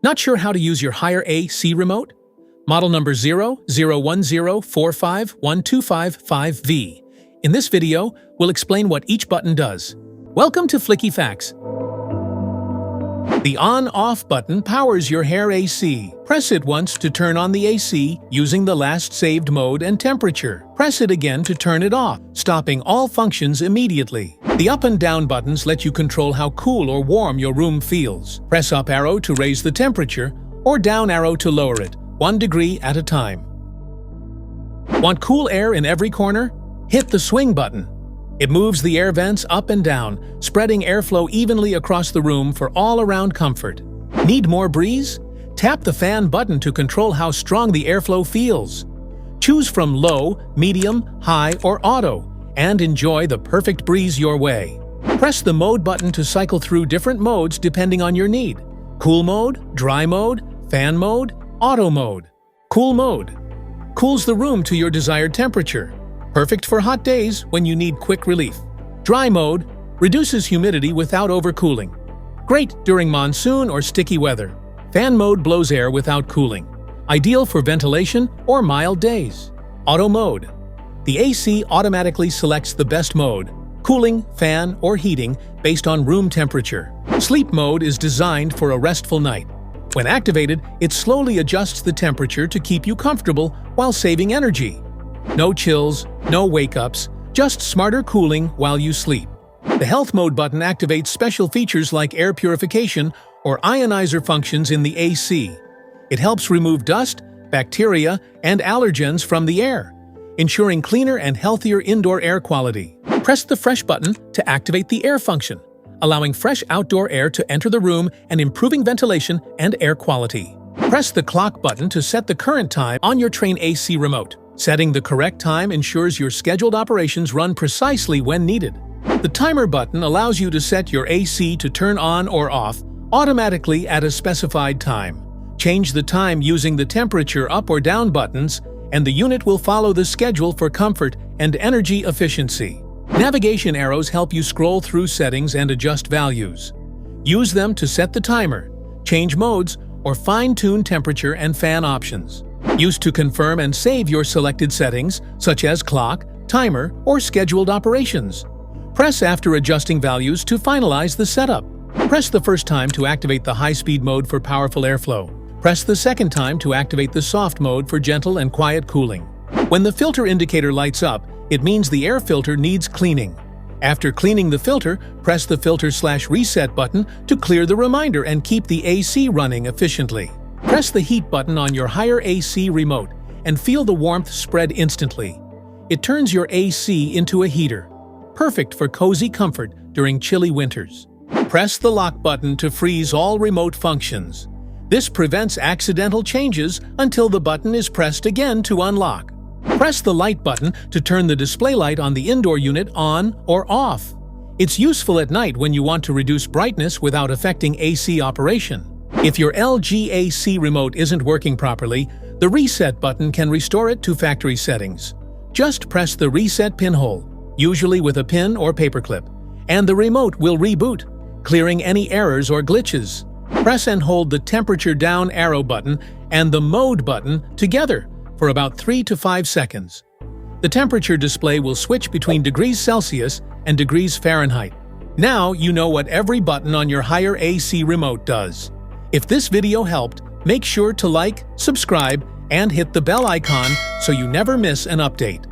Not sure how to use your Haier AC remote? Model number 00104512555V. In this video, we'll explain what each button does. Welcome to Flicky Facts. The on-off button powers your Haier AC. Press it once to turn on the AC using the last saved mode and temperature. Press it again to turn it off, stopping all functions immediately. The up and down buttons let you control how cool or warm your room feels. Press up arrow to raise the temperature, or down arrow to lower it, 1 degree at a time. Want cool air in every corner? Hit the swing button. It moves the air vents up and down, spreading airflow evenly across the room for all-around comfort. Need more breeze? Tap the fan button to control how strong the airflow feels. Choose from low, medium, high, or auto, and enjoy the perfect breeze your way. Press the mode button to cycle through different modes depending on your need. Cool mode, dry mode, fan mode, auto mode. Cool mode cools the room to your desired temperature. Perfect for hot days when you need quick relief. Dry mode reduces humidity without overcooling. Great during monsoon or sticky weather. Fan mode blows air without cooling. Ideal for ventilation or mild days. Auto mode. The AC automatically selects the best mode, cooling, fan, or heating based on room temperature. Sleep mode is designed for a restful night. When activated, it slowly adjusts the temperature to keep you comfortable while saving energy. No chills, no wake-ups, just smarter cooling while you sleep. The Health Mode button activates special features like air purification or ionizer functions in the AC. It helps remove dust, bacteria, and allergens from the air, ensuring cleaner and healthier indoor air quality. Press the Fresh button to activate the air function, allowing fresh outdoor air to enter the room and improving ventilation and air quality. Press the Clock button to set the current time on your Train AC remote. Setting the correct time ensures your scheduled operations run precisely when needed. The Timer button allows you to set your AC to turn on or off automatically at a specified time. Change the time using the temperature up or down buttons, and the unit will follow the schedule for comfort and energy efficiency. Navigation arrows help you scroll through settings and adjust values. Use them to set the timer, change modes, or fine-tune temperature and fan options. Use to confirm and save your selected settings, such as clock, timer, or scheduled operations. Press after adjusting values to finalize the setup. Press the first time to activate the high-speed mode for powerful airflow. Press the second time to activate the soft mode for gentle and quiet cooling. When the filter indicator lights up, it means the air filter needs cleaning. After cleaning the filter, press the Filter/Reset button to clear the reminder and keep the AC running efficiently. Press the Heat button on your Haier AC remote and feel the warmth spread instantly. It turns your AC into a heater, perfect for cozy comfort during chilly winters. Press the Lock button to freeze all remote functions. This prevents accidental changes until the button is pressed again to unlock. Press the Light button to turn the display light on the indoor unit on or off. It's useful at night when you want to reduce brightness without affecting AC operation. If your LG AC remote isn't working properly, the Reset button can restore it to factory settings. Just press the Reset pinhole, usually with a pin or paperclip, and the remote will reboot, clearing any errors or glitches. Press and hold the Temperature Down arrow button and the Mode button together for about 3 to 5 seconds. The temperature display will switch between degrees Celsius and degrees Fahrenheit. Now you know what every button on your Haier AC remote does. If this video helped, make sure to like, subscribe, and hit the bell icon so you never miss an update.